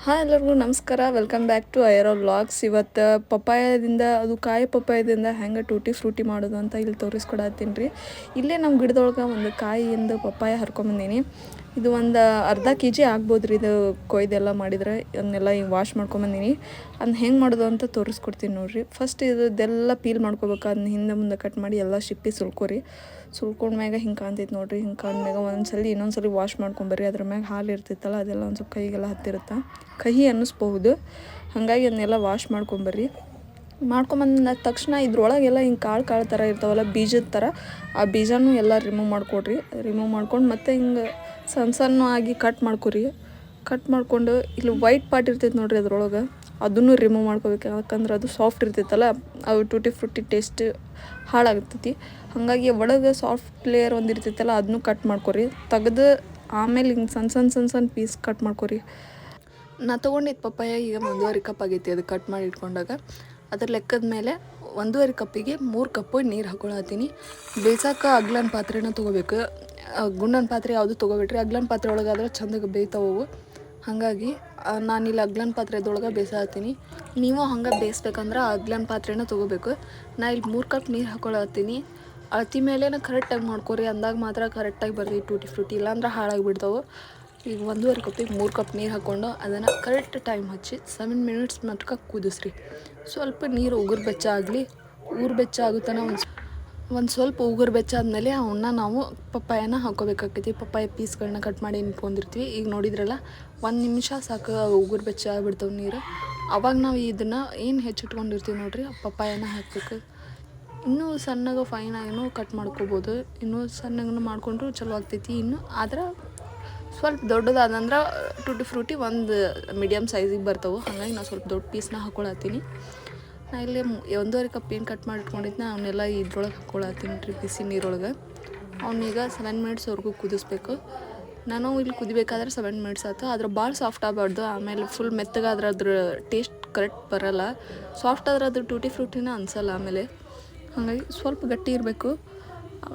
Hi ಎಲ್ಲರಿಗೂ ನಮಸ್ಕಾರ. Welcome back to Airo vlogs. ಇವತ್ತು ಪಪ್ಪಾಯದಿಂದ ಅದು ಕಾಯಿ ಪಪ್ಪಾಯದಿಂದ ಹೆಂಗೆ ಟೂಟಿ ಫ್ರೂಟಿ ಮಾಡೋದು ಅಂತ ಇಲ್ಲಿ ತೋರಿಸ್ಕೊಡತ್ತೀನಿ ರೀ. ಇಲ್ಲೇ ನಮ್ಮ ಗಿಡದೊಳಗೆ ಒಂದು ಕಾಯಿಯಿಂದ ಪಪ್ಪಾಯ ಹರ್ಕೊಂಬಂದೀನಿ. ಇದು ಒಂದು ಅರ್ಧ kg ಆಗ್ಬೋದು ರೀ. ಇದು ಕೊಯ್ದೆಲ್ಲ ಮಾಡಿದರೆ ಅದನ್ನೆಲ್ಲ ಈಗ ವಾಶ್ ಮಾಡ್ಕೊಂಬಂದೀನಿ. ಅದನ್ನ ಹೆಂಗೆ ಮಾಡೋದು ಅಂತ ತೋರಿಸ್ಕೊಡ್ತೀನಿ ನೋಡಿರಿ. ಫಸ್ಟ್ ಇದೆಲ್ಲ ಪೀಲ್ ಮಾಡ್ಕೋಬೇಕು. ಅದನ್ನ ಹಿಂದೆ ಮುಂದೆ ಕಟ್ ಮಾಡಿ ಎಲ್ಲ ಶಿಪ್ಪಿ ಸುಲ್ಕೊರಿ. ಸುಲ್ಕೊಂಡ್ಮ್ಯಾಗ ಹಿಂಗೆ ಕಾಣ್ತೈತೆ ನೋಡಿರಿ. ಹಿಂಗೆ ಕಾಣ್ಮ್ಯಾಗ ಇನ್ನೊಂದ್ಸಲಿ ವಾಶ್ ಮಾಡ್ಕೊಂಬರ್ರಿ. ಅದ್ರ ಮ್ಯಾಗ ಹಾಲು ಇರ್ತೈತಲ್ಲ ಅದೆಲ್ಲ ಒಂದು ಸ್ವಲ್ಪ ಕೈಗೆಲ್ಲ ಹತ್ತಿರುತ್ತೆ, ಕಹಿ ಅನ್ನಿಸ್ಬಹುದು. ಹಾಗಾಗಿ ಅದನ್ನೆಲ್ಲ ವಾಶ್ ಮಾಡ್ಕೊಂಬರ್ರಿ. ಮಾಡ್ಕೊಂಬಂದ ತಕ್ಷಣ ಇದ್ರೊಳಗೆಲ್ಲ ಹಿಂಗೆ ಕಾಳು ಥರ ಇರ್ತಾವಲ್ಲ, ಬೀಜದ ಥರ, ಆ ಬೀಜನೂ ಎಲ್ಲ ರಿಮೂವ್ ಮಾಡಿಕೊಡ್ರಿ. ರಿಮೂವ್ ಮಾಡ್ಕೊಂಡು ಮತ್ತೆ ಹಿಂಗೆ ಸಣ್ಣ ಆಗಿ ಕಟ್ ಮಾಡ್ಕೊರಿ. ಕಟ್ ಮಾಡ್ಕೊಂಡು ಇಲ್ಲಿ ವೈಟ್ ಪಾರ್ಟ್ ಇರ್ತೈತೆ ನೋಡಿರಿ ಅದ್ರೊಳಗೆ, ಅದನ್ನು ರಿಮೂವ್ ಮಾಡ್ಕೋಬೇಕು. ಯಾಕಂದ್ರೆ ಅದು ಸಾಫ್ಟ್ ಇರ್ತೈತಲ್ಲ, ಅವು ಟೂಟಿ ಫ್ರೂಟಿ ಟೇಸ್ಟ್ ಹಾಳಾಗ್ತೈತಿ. ಹಾಗಾಗಿ ಒಳಗೆ ಸಾಫ್ಟ್ ಲೇಯರ್ ಒಂದು ಇರ್ತೈತಲ್ಲ ಅದನ್ನು ಕಟ್ ಮಾಡ್ಕೊರಿ. ತೆಗೆದು ಆಮೇಲೆ ಹಿಂಗೆ ಸಣ್ಣ ಪೀಸ್ ಕಟ್ ಮಾಡ್ಕೊರಿ. ನಾ ತೊಗೊಂಡಿದ್ದು ಪಪ್ಪಾಯ ಈಗ 1.5 ಕಪ್ ಆಗೈತಿ. ಅದು ಕಟ್ ಮಾಡಿ ಇಟ್ಕೊಂಡಾಗ ಅದ್ರ ಲೆಕ್ಕದ ಮೇಲೆ 1.5 ಕಪ್ಪಿಗೆ 3 ಕಪ್ಪು ನೀರು ಹಾಕೊಳತ್ತೀನಿ. ಬೇಯ್ಸೋಕೆ ಅಗ್ಲನ್ ಪಾತ್ರೆನ ತೊಗೋಬೇಕು. ಗುಂಡನ ಪಾತ್ರೆ ಯಾವುದು ತೊಗೋಬೇಡ್ರಿ. ಅಗ್ಲನ್ ಪಾತ್ರೆ ಒಳಗಾದ್ರೆ ಚಂದಗೆ ಬೇಯ್ತಾವು. ಹಾಗಾಗಿ ನಾನಿಲ್ಲಿ ಅಗ್ಲನ್ ಪಾತ್ರೆದೊಳಗೆ ಬೇಯಿಸತ್ತೀನಿ. ನೀವು ಹಂಗೆ ಬೇಯಿಸ್ಬೇಕಂದ್ರೆ ಅಗ್ಲನ್ ಪಾತ್ರೆನ ತೊಗೋಬೇಕು. ನಾ ಇಲ್ಲಿ 3 ಕಪ್ ನೀರು ಹಾಕೊಳತ್ತೀನಿ. ಅಳತಿ ಮೇಲೇ ಕರೆಕ್ಟಾಗಿ ಮಾಡ್ಕೊರಿ. ಅಂದಾಗ ಮಾತ್ರ ಕರೆಕ್ಟಾಗಿ ಬರ್ತೀವಿ ಟೂಟಿ ಫ್ರೂಟಿ, ಇಲ್ಲಾಂದ್ರೆ ಹಾಳಾಗಿಬಿಡ್ತಾವೆ. ಈಗ 1.5 ಕಪ್ಪಿಗೆ 3 ಕಪ್ ನೀರು ಹಾಕ್ಕೊಂಡು ಅದನ್ನು ಕರೆಕ್ಟ್ ಟೈಮ್ ಹಚ್ಚಿ 7 ಮಿನಿಟ್ಸ್ ಮಟ್ಟ ಕುದಿಸ್ರಿ. ಸ್ವಲ್ಪ ನೀರು ಉಗುರು ಬೆಚ್ಚ ಆಗಲಿ. ಉಗುರು ಬೆಚ್ಚ ಆಗುತ್ತಾನ ಒಂದು ಸ್ವಲ್ಪ ಉಗುರು ಬೆಚ್ಚ ಆದಮೇಲೆ ಅವನ್ನ ನಾವು ಪಪ್ಪಾಯನ ಹಾಕ್ಕೋಬೇಕಾಗ್ತೈತಿ. ಪಪ್ಪಾಯ ಪೀಸ್ಗಳನ್ನ ಕಟ್ ಮಾಡಿ ಇಟ್ಕೊಂಡಿರ್ತೀವಿ. ಈಗ ನೋಡಿದ್ರಲ್ಲ, 1 ನಿಮಿಷ ಸಾಕು ಉಗುರು ಬೆಚ್ಚ ಆಗಿಬಿಡ್ತಾವೆ ನೀರು. ಅವಾಗ ನಾವು ಇದನ್ನು ಏನು ಹೆಚ್ಚಿಟ್ಕೊಂಡಿರ್ತೀವಿ ನೋಡಿರಿ, ಪಪ್ಪಾಯನ ಹಾಕಬೇಕು. ಇನ್ನೂ ಸಣ್ಣಗೆ ಫೈನಾಗಿನೂ ಕಟ್ ಮಾಡ್ಕೋಬೋದು. ಇನ್ನೂ ಸಣ್ಣಗೂ ಮಾಡಿಕೊಂಡ್ರು ಚಲೋ ಆಗ್ತೈತಿ. ಇನ್ನು ಆದ್ರೆ ಸ್ವಲ್ಪ ದೊಡ್ಡದಾದಂದ್ರೆ ಟೂಟಿ ಫ್ರೂಟಿ ಒಂದು ಮೀಡಿಯಮ್ ಸೈಜಿಗೆ ಬರ್ತಾವೆ. ಹಾಗಾಗಿ ನಾನು ಸ್ವಲ್ಪ ದೊಡ್ಡ ಪೀಸ್ನ ಹಾಕ್ಕೊಳತ್ತೀನಿ. ನಾ ಇಲ್ಲಿ 1.5 ಕಪ್ ಏನು ಕಟ್ ಮಾಡಿ ಇಟ್ಕೊಂಡಿದ್ನ ಅವನ್ನೆಲ್ಲ ಇದ್ರೊಳಗೆ ಹಾಕ್ಕೊಳತ್ತೀನಿ ರೀ, ಬಿಸಿ ನೀರೊಳಗೆ. ಅವನ್ನೀಗ 7 ಮಿನಿಟ್ಸ್ವರೆಗೂ ಕುದಿಸ್ಬೇಕು. ನಾನು ಇಲ್ಲಿ ಕುದಿಬೇಕಾದ್ರೆ 7 ಮಿನಿಟ್ಸ್ ಆಯ್ತು. ಆದ್ರೆ ಭಾಳ ಸಾಫ್ಟ್ ಆಗಬಾರ್ದು. ಆಮೇಲೆ ಫುಲ್ ಮೆತ್ತಗಾದ್ರೆ ಅದ್ರ ಟೇಸ್ಟ್ ಕರೆಕ್ಟ್ ಬರೋಲ್ಲ. ಸಾಫ್ಟ್ ಆದ್ರೆ ಅದ್ರ ಟೂಟಿ ಫ್ರೂಟಿನ ಅನಿಸಲ್ಲ ಆಮೇಲೆ. ಹಾಗಾಗಿ ಸ್ವಲ್ಪ ಗಟ್ಟಿ ಇರಬೇಕು.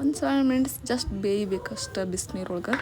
ಒಂದು 7 ಮಿನಿಟ್ಸ್ ಜಸ್ಟ್ ಬೇಯಬೇಕು ಅಷ್ಟೇ ಬಿಸಿನೀರೊಳಗೆ.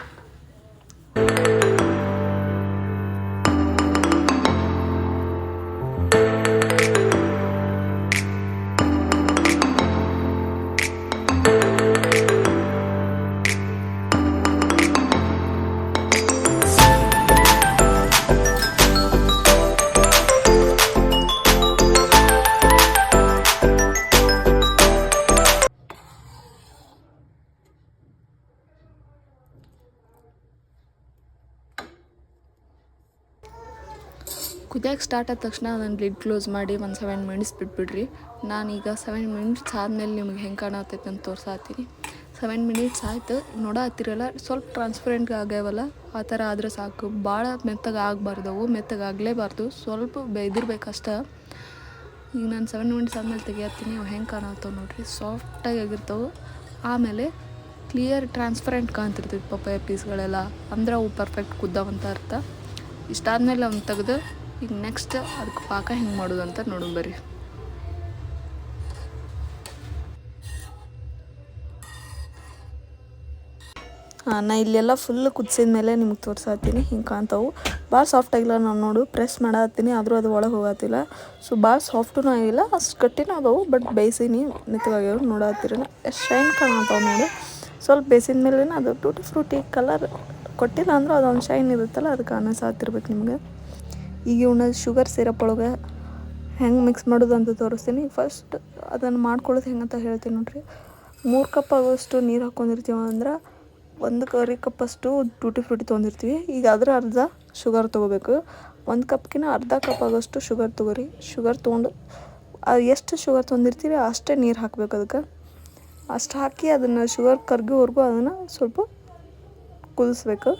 ಕುದಿಯೋಕೆ ಸ್ಟಾರ್ಟ್ ಆದ ತಕ್ಷಣ ಅದನ್ನು ಲಿಡ್ ಕ್ಲೋಸ್ ಮಾಡಿ ಒಂದು 7 ಮಿನಿಟ್ಸ್ ಬಿಟ್ಬಿಡ್ರಿ. ನಾನೀಗ 7 ಮಿನಿಟ್ಸ್ ಆದಮೇಲೆ ನಿಮ್ಗೆ ಹೆಂಗೆ ಕಾಣತ್ತೈತೆ ಅಂತ ತೋರ್ಸಾತೀನಿ. 7 ಮಿನಿಟ್ಸ್ ಆಯಿತು. ನೋಡತ್ತಿರಲ್ಲ, ಸ್ವಲ್ಪ ಟ್ರಾನ್ಸ್ಪರೆಂಟ್ ಆಗ್ಯಾವಲ್ಲ, ಆ ಥರ ಆದರೆ ಸಾಕು. ಭಾಳ ಮೆತ್ತಗೆ ಆಗಬಾರ್ದವು, ಮೆತ್ತಗೆ ಆಗಲೇಬಾರ್ದು, ಸ್ವಲ್ಪ ಬೇಯ್ದಿರ್ಬೇಕಷ್ಟೆ. ಈಗ ನಾನು 7 ಮಿನಿಟ್ಸ್ ಆದಮೇಲೆ ತೆಗಿಯತ್ತೀನಿ. ಅವು ಹೆಂಗೆ ಕಾಣತ್ತವೆ ನೋಡಿರಿ, ಸಾಫ್ಟಾಗಿ ಆಗಿರ್ತವೆ. ಆಮೇಲೆ ಕ್ಲಿಯರ್ ಟ್ರಾನ್ಸ್ಪರೆಂಟ್ ಕಾಣ್ತಿರ್ತೈತೆ ಪಪ್ಪಾಯ ಪೀಸ್ಗಳೆಲ್ಲ, ಅಂದ್ರೆ ಅವು ಪರ್ಫೆಕ್ಟ್ ಕುದ್ದಾವಂತ ಅರ್ಥ. ಇಷ್ಟಾದಮೇಲೆ ಅವ್ನು ತೆಗೆದು ಈಗ ನೆಕ್ಸ್ಟ್ ಅದಕ್ಕೆ ಪಾಕ ಹೆಂಗೆ ಮಾಡೋದು ಅಂತ ನೋಡೋಣ ಬರ್ರಿ. ನಾ ಇಲ್ಲೆಲ್ಲ ಫುಲ್ ಕುದಿಸಿದ ಮೇಲೆ ನಿಮ್ಗೆ ತೋರ್ಸಾತೀನಿ. ಹಿಂಗೆ ಕಾಣ್ತಾವೆ. ಭಾಳ ಸಾಫ್ಟ್ ಆಗಿಲ್ಲ. ನಾನು ನೋಡು ಪ್ರೆಸ್ ಮಾಡತ್ತೀನಿ, ಆದರೂ ಅದು ಒಳಗೆ ಹೋಗತ್ತಿಲ್ಲ. ಸೊ ಭಾಳ ಸಾಫ್ಟೂ ಆಗಿಲ್ಲ, ಅಷ್ಟು ಗಟ್ಟಿನೂ ಅದಾವೆ. ಬಟ್ ಬೇಯಿಸೀನಿ, ಮೆತ್ತಗಾಗ್ಯಾವ. ನೋಡತ್ತಿರಲ್ಲ ಎಷ್ಟು ಶೈನ್ ಕಾಣತ್ತಾವೆ ನೋಡು. ಸ್ವಲ್ಪ ಬೇಯಿಸಿದ ಮೇಲೆ ಅದು ಟೂಟಿ ಫ್ರೂಟಿ ಕಲರ್ ಕೊಟ್ಟಿಲ್ಲ ಅಂದ್ರೆ ಅದೊಂದು ಶೈನ್ ಇರುತ್ತಲ್ಲ, ಅದಕ್ಕೆ ಅನ್ನಿಸಾತಿರ್ಬೇಕು ನಿಮ್ಗೆ. ಈಗ ಇವನ್ನ ಶುಗರ್ ಸಿರಪ್ ಒಳಗೆ ಹೆಂಗೆ ಮಿಕ್ಸ್ ಮಾಡೋದು ಅಂತ ತೋರಿಸ್ತೀನಿ. ಫಸ್ಟ್ ಅದನ್ನು ಮಾಡ್ಕೊಳ್ಳೋದು ಹೆಂಗಂತ ಹೇಳ್ತೀನಿ ನೋಡಿರಿ. 3 ಕಪ್ ಆಗೋಷ್ಟು ನೀರು ಹಾಕ್ಕೊಂಡಿರ್ತೀವಿ ಅಂದ್ರೆ 1 ಕಪ್ಪಷ್ಟು ಟೂಟಿ ಫ್ರೂಟಿ ತೊಗೊಂಡಿರ್ತೀವಿ. ಈಗ ಅದರ ಅರ್ಧ ಶುಗರ್ ತೊಗೋಬೇಕು. 1 ಕಪ್ಗಿನ ಅರ್ಧ ಕಪ್ ಆಗೋಷ್ಟು ಶುಗರ್ ತೊಗೋರಿ. ಶುಗರ್ ತೊಗೊಂಡು ಎಷ್ಟು ಶುಗರ್ ತೊಗೊಂಡಿರ್ತೀವಿ ಅಷ್ಟೇ ನೀರು ಹಾಕಬೇಕು. ಅದಕ್ಕೆ ಅಷ್ಟು ಹಾಕಿ ಅದನ್ನು ಶುಗರ್ ಕರ್ಗೋವರೆಗೂ ಅದನ್ನು ಸ್ವಲ್ಪ ಕುದಿಸ್ಬೇಕು.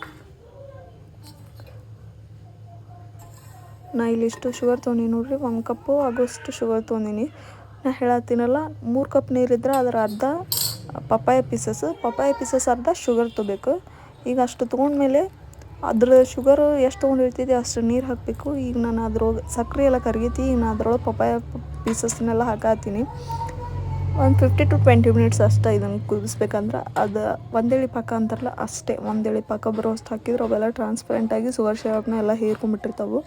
ನಾ ಇಲ್ಲಿಷ್ಟು ಶುಗರ್ ತೊಗೊಂಡಿನಿ ನೋಡಿರಿ. 1 ಕಪ್ಪು ಆಗೋಷ್ಟು ಶುಗರ್ ತೊಗೊಂಡಿನಿ. ನಾ ಹೇಳತ್ತೀನಲ್ಲ, 3 ಕಪ್ ನೀರಿದ್ರೆ ಅದರ ಅರ್ಧ ಪಪ್ಪಾಯ ಪೀಸಸ್ ಅರ್ಧ ಶುಗರ್ ತೊಗೋಬೇಕು. ಈಗ ಅಷ್ಟು ತೊಗೊಂಡ್ಮೇಲೆ ಅದ್ರ ಶುಗರು ಎಷ್ಟು ತೊಗೊಂಡಿರ್ತಿದ್ದೆ ಅಷ್ಟು ನೀರು ಹಾಕಬೇಕು. ಈಗ ನಾನು ಅದ್ರೊಳಗೆ ಸಕ್ಕರೆ ಎಲ್ಲ ಕರಗೈತಿ. ಈಗ ನಾನು ಅದ್ರೊಳಗೆ ಪಪ್ಪಾಯ ಪೀಸಸ್ನೆಲ್ಲ ಹಾಕತ್ತೀನಿ. ಒಂದು 15 to 20 ಮಿನಿಟ್ಸ್ ಅಷ್ಟೇ ಇದನ್ನು ಕುದಿಸ್ಬೇಕಂದ್ರೆ. ಅದು ಒಂದೇಳಿ ಪಾಕ ಅಂತಾರಲ್ಲ ಅಷ್ಟೇ, ಒಂದೇಳಿ ಪಾಕ ಬರೋಷ್ಟು ಹಾಕಿದ್ರೆ ಅವೆಲ್ಲ ಟ್ರಾನ್ಸ್ಪರೆಂಟಾಗಿ ಶುಗರ್ ಸಿರಪ್ನ ಎಲ್ಲ ಹೀರ್ಕೊಂಡ್ಬಿಟ್ಟಿರ್ತಾವೆ.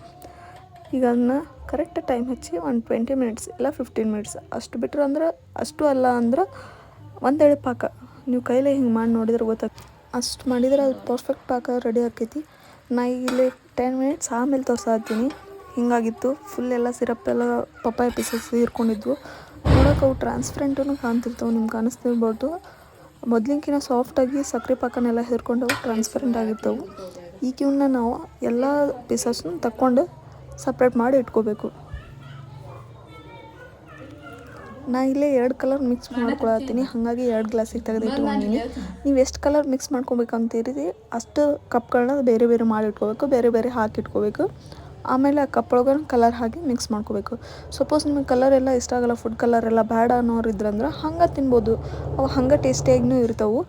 ಈಗ ಅದನ್ನ ಕರೆಕ್ಟ್ ಟೈಮ್ ಹಚ್ಚಿ ಒಂದು 20 ಮಿನಿಟ್ಸ್ ಇಲ್ಲ 15 ಮಿನಿಟ್ಸ್ ಅಷ್ಟು ಬಿಟ್ರೆ ಅಂದ್ರೆ ಅಷ್ಟು ಅಲ್ಲ ಅಂದ್ರೆ ಒಂದೆಳೆ ಪಾಕ ನೀವು ಕೈಲೇ ಹಿಂಗೆ ಮಾಡಿ ನೋಡಿದ್ರೆ ಗೊತ್ತಾಗ್ತದೆ. ಅಷ್ಟು ಮಾಡಿದ್ರೆ ಅದು ಪರ್ಫೆಕ್ಟ್ ಪಾಕ ರೆಡಿ ಆಕೈತಿ. ನಾ ಇಲ್ಲಿ 10 ಮಿನಿಟ್ಸ್ ಆಮೇಲೆ ತೋರ್ಸಾತೀನಿ. ಹಿಂಗಾಗಿತ್ತು ಫುಲ್ ಎಲ್ಲ ಸಿರಪ್ ಎಲ್ಲ ಪಪ್ಪಾಯ ಪೀಸಸ್ ಹೀರ್ಕೊಂಡಿದ್ವು. ನೋಡೋಕೆ ಅವು ಟ್ರಾನ್ಸ್ಪರೆಂಟೂ ಕಾಣ್ತಿರ್ತವೆ, ನಿಮ್ಗೆ ಕಾಣಿಸ್ತಿರ್ಬೋದು. ಮೊದಲಿನಕಿನ ಸಾಫ್ಟಾಗಿ ಸಕ್ಕರೆ ಪಾಕನೆಲ್ಲ ಹೀರ್ಕೊಂಡವು ಟ್ರಾನ್ಸ್ಪರೆಂಟ್ ಆಗಿರ್ತವೆ. ಈಗ ಇವನ್ನ ನಾವು ಎಲ್ಲ ಪೀಸಸ್ನು ತಕ್ಕೊಂಡು ಸಪ್ರೇಟ್ ಮಾಡಿ ಇಟ್ಕೋಬೇಕು. ನಾ ಇಲ್ಲೇ 2 ಕಲರ್ ಮಿಕ್ಸ್ ಮಾಡ್ಕೊಳತ್ತೀನಿ, ಹಾಗಾಗಿ 2 ಗ್ಲಾಸಿಗೆ ತೆಗೆದು ಇಟ್ಕೊಂಡಿನಿ. ನೀವು ಎಷ್ಟು ಕಲರ್ ಮಿಕ್ಸ್ ಮಾಡ್ಕೊಬೇಕಂತೀರಿ ಅಷ್ಟು ಕಪ್ಗಳನ್ನ ಬೇರೆ ಬೇರೆ ಮಾಡಿ ಇಟ್ಕೋಬೇಕು, ಬೇರೆ ಬೇರೆ ಹಾಕಿ ಇಟ್ಕೋಬೇಕು. ಆಮೇಲೆ ಆ ಕಪ್ಪೊಳಗೆ ಕಲರ್ ಹಾಕಿ ಮಿಕ್ಸ್ ಮಾಡ್ಕೋಬೇಕು. ಸಪೋಸ್ ನಿಮಗೆ ಕಲರ್ ಎಲ್ಲ ಇಷ್ಟ ಆಗಲ್ಲ, ಫುಡ್ ಕಲರ್ ಎಲ್ಲ ಬೇಡ ಅನ್ನೋರು ಇದ್ರಂದ್ರೆ ಹಂಗೆ ತಿನ್ಬೋದು, ಅವು ಹಂಗೆ ಟೇಸ್ಟಿಯಾಗಿನೂ ಇರ್ತವೆ.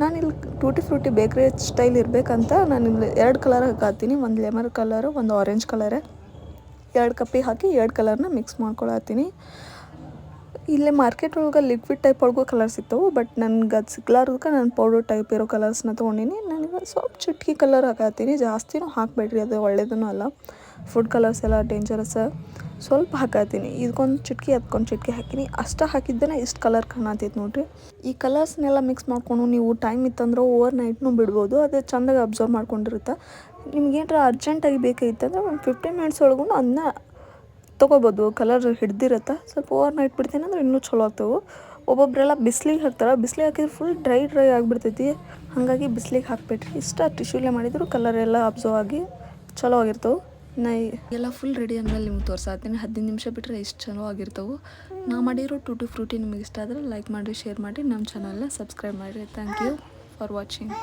ನಾನಿಲ್ಲಿ ಟೂಟಿ ಫ್ರೂಟಿ ಬೇಕ್ರಿ ಸ್ಟೈಲ್ ಇರಬೇಕಂತ ನಾನಿಲ್ಲಿ 2 ಕಲರ್ ಹಾಕತ್ತೀನಿ, ಒಂದು ಲೆಮನ್ ಕಲರು ಒಂದು ಆರೆಂಜ್ ಕಲರೇ. 2 ಕಪ್ಪಿಗೆ ಹಾಕಿ 2 ಕಲರ್ನ ಮಿಕ್ಸ್ ಮಾಡ್ಕೊಳತ್ತೀನಿ. ಇಲ್ಲೇ ಮಾರ್ಕೆಟ್ ಒಳಗೆ ಲಿಕ್ವಿಡ್ ಟೈಪ್ ಒಳಗೂ ಕಲರ್ ಸಿಗ್ತವೆ, ಬಟ್ ನನಗೆ ಅದು ಸಿಗ್ಲಾರ್ದಕ್ಕೆ ನಾನು ಪೌಡರ್ ಟೈಪ್ ಇರೋ ಕಲರ್ಸ್ನ ತೊಗೊಂಡಿನಿ. ನನಗೆ ಸ್ವಲ್ಪ ಚುಟ್ಕಿ ಕಲರ್ ಹಾಕತ್ತೀನಿ, ಜಾಸ್ತಿನೂ ಹಾಕಬೇಡ್ರಿ, ಅದು ಒಳ್ಳೇದೂ ಅಲ್ಲ. ಫುಡ್ ಕಲರ್ಸ್ ಎಲ್ಲ ಡೇಂಜರಸ್. ಸ್ವಲ್ಪ ಹಾಕತ್ತೀನಿ, ಇದಕ್ಕೊಂದು ಚುಟ್ಕಿ ಅದಕ್ಕೊಂದು ಚುಟ್ಕಿ ಹಾಕಿನಿ. ಅಷ್ಟು ಹಾಕಿದ್ದೇನೆ ಇಷ್ಟು ಕಲರ್ ಕಾಣತೈತೆ ನೋಡಿರಿ. ಈ ಕಲರ್ಸ್ನೆಲ್ಲ ಮಿಕ್ಸ್ ಮಾಡ್ಕೊಂಡು ನೀವು ಟೈಮ್ ಇತ್ತಂದ್ರೆ ಓವರ್ ನೈಟ್ನೂ ಬಿಡ್ಬೋದು, ಅದು ಚೆಂದಾಗಿ ಅಬ್ಸರ್ವ್ ಮಾಡ್ಕೊಂಡಿರುತ್ತೆ. ನಿಮ್ಗೇನಾರ ಅರ್ಜೆಂಟಾಗಿ ಬೇಕಾಗಿತ್ತಂದ್ರೆ ಒಂದು 15 ಮಿನಿಟ್ಸ್ ಒಳಗೂ ಅದನ್ನ ತೊಗೋಬೋದು. ಕಲರ್ ಹಿಡ್ದಿರತ್ತೆ. ಸ್ವಲ್ಪ ಓವರ್ ನೈಟ್ ಬಿಡ್ತೀನಿ ಅಂದ್ರೆ ಇನ್ನೂ ಚಲೋ ಆಗ್ತವೆ. ಒಬ್ಬೊಬ್ಬರೆಲ್ಲ ಬಿಸ್ಲಿಗೆ ಹಾಕ್ತಾರೆ, ಬಿಸ್ಲಿಗೆ ಹಾಕಿದ್ರೆ ಫುಲ್ ಡ್ರೈ ಆಗಿಬಿಡ್ತೈತಿ, ಹಾಗಾಗಿ ಬಿಸ್ಲಿಗೆ ಹಾಕ್ಬಿಟ್ರಿ. ಇಷ್ಟ ಟಿಶ್ಯೂಲೆ ಮಾಡಿದ್ರು ಕಲರ್ ಎಲ್ಲ ಅಬ್ಸರ್ವ್ ಆಗಿ ಚಲೋ ಆಗಿರ್ತವೆ. ನಾ ಎಲ್ಲ ಫುಲ್ ರೆಡಿ ಅಂದಮೇಲೆ ನಿಮ್ಗೆ ತೋರ್ಸಾತೀನಿ. 15 ನಿಮಿಷ ಬಿಟ್ಟರೆ ಇಷ್ಟು ಚಲೋ ಆಗಿರ್ತವೆ. ನಾ ಮಾಡಿರೋ ಟೂಟಿ ಫ್ರೂಟಿ ನಿಮಗೆ ಇಷ್ಟ ಆದರೆ ಲೈಕ್ ಮಾಡಿ, ಶೇರ್ ಮಾಡಿ, ನಮ್ಮ ಚಾನಲ್ನ ಸಬ್ಸ್ಕ್ರೈಬ್ ಮಾಡಿರಿ. Thank you for watching.